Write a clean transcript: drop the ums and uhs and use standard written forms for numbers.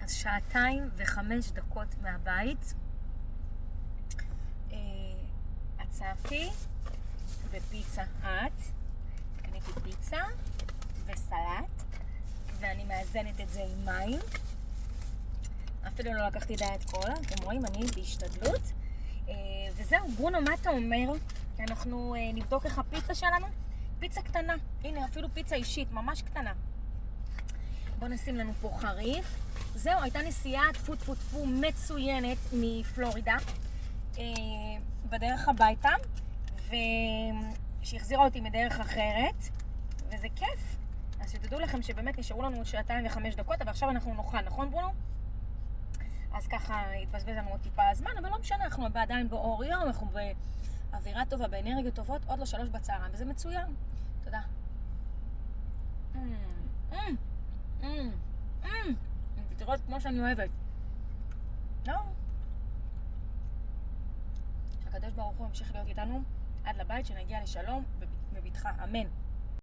אז 2:05 מהבית. עצרתי בפיצה האט, קניתי פיצה וסלט, ואני מאזנת את זה עם מים. אפילו לא לקחתי דיאט קולה, אתם רואים, אני בהשתדלות. וזהו, ברונו, מה אתה אומר? אנחנו נבדוק איך הפיצה שלנו. פיצה קטנה, הנה אפילו פיצה אישית, ממש קטנה. בוא נשים לנו פה חריף. זהו, הייתה נסיעה טפו טפו טפו מצוינת מפלורידה בדרך הביתה, שהחזירה אותי מדרך אחרת, וזה כיף. אז שתדעו לכם שבאמת נשארו לנו עוד 2:05, אבל עכשיו אנחנו נאכל, נכון ברונו? אז ככה התבזבז לנו עוד טיפה הזמן, אבל לא משנה, אנחנו עדיין באור יום, אנחנו באווירה טובה, באנרגיות טובות, עוד לא 3 בצהריים, וזה מצוין. תודה. תראו כמו שאני אוהבת. לא. שהקדוש ברוך הוא ימשיך להיות איתנו עד לבית, שנגיע לשלום בבטחה. אמן.